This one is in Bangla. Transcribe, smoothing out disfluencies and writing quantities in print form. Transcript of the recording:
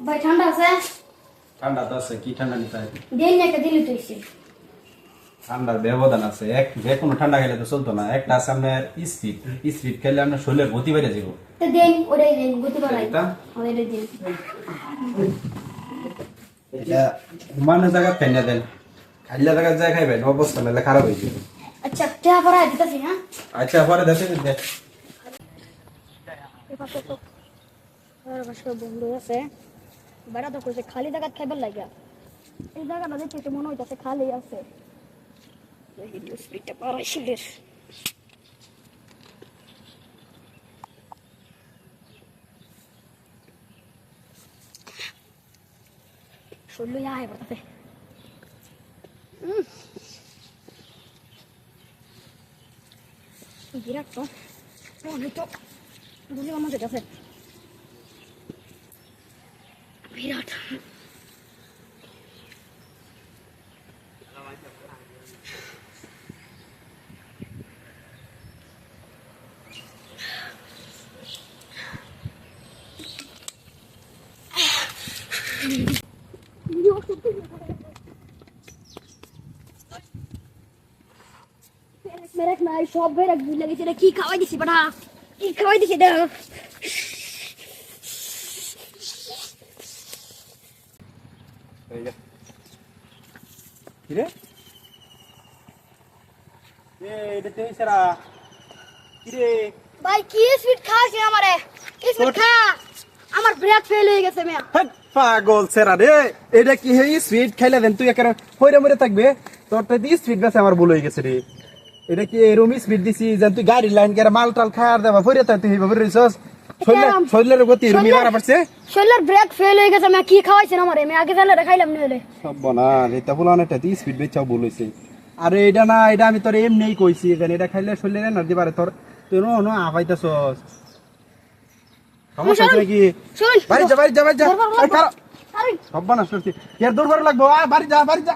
ভাই ঠান্ডা আছে? ঠান্ডা তো আছে, কি ঠান্ডা নিতে হয়? দেন একটা দিলি তো এসে। ঠান্ডার ব্যবধান আছে, এক যে কোনো ঠান্ডা খেলে তো চলতো না। একটা আছে আপনার স্পিড খেলে আপনার শরীরের গতি বেড়ে যাবো। তো দেন ওটাই দেন গতি বাড়াই। এটা ওটাই দেন। এটা ঘুমানোর জায়গা ফেলে দেন, খাইলে জায়গা যায় খাইবেন, অবস্থা নাহলে খারাপ হয়ে যাবে। আচ্ছা টেহা পড়াই দিতেছি হ্যাঁ। আচ্ছা পরে দেখে দেখ এপাশে তো আর বাসা বন্ধু আছে। বেড়া তো কইছে খালি জায়গা খাইবার লাগা। এই জায়গাটা দেখতে তো মনে হইতাছে খালি আছে। এই স্পিডটা পারাইছিলের। শরীর আয় বলতে বিরাট তো মনে তো বুঝে আমার যেতেছে বিরাট মেরেক নাই সব বেরেক বুঝ লাগিছে রে কি খাওয়াই দিছি বাড়া কি খাওয়াই দিছি দেখ কিরে এটা তুই সারা কিরে ভাই কি সুইট খাওয়াছে আমারে কি সুইট খা আমার ব্রেক ফেল হয়ে গেছে মিয়া পাগল সেরা রে, এটা কি হে সুইট খাইলে দেন তুই একেবারে হইরে মরে থাকবে। তোর তো দি স্পিড বেশি আমার ভুল হয়ে গেছে রে। এটা কি এরকম স্পিড দিছি যেন তুই গাড়ি লাইন করে মাল টাল খায়ার দেবা হইরে তাই তুই এইভাবে রইছস। শরীরের গতি রুমি মারা পড়ছে, শরীরের ব্রেক ফেল হয়ে গেছে মিয়া কি খাওয়াইছেন আমারে আমি আগে জানলে খাইলাম না হলে সব বনা এটা বলান এটা দি স্পিড বেচাও ভুল হইছে। আরে এটা না, এটা আমি তোর এমনিই কইছি এখানে এটা খাইলে শরীরে এনার্জি বাড়ে। তোর তুই নো আপাইতাছস সমস্যা আছে নাকি? শুন বাড়ি যা আরে সব বানা সরছি এর দূর লাগবো, বাড়ি যা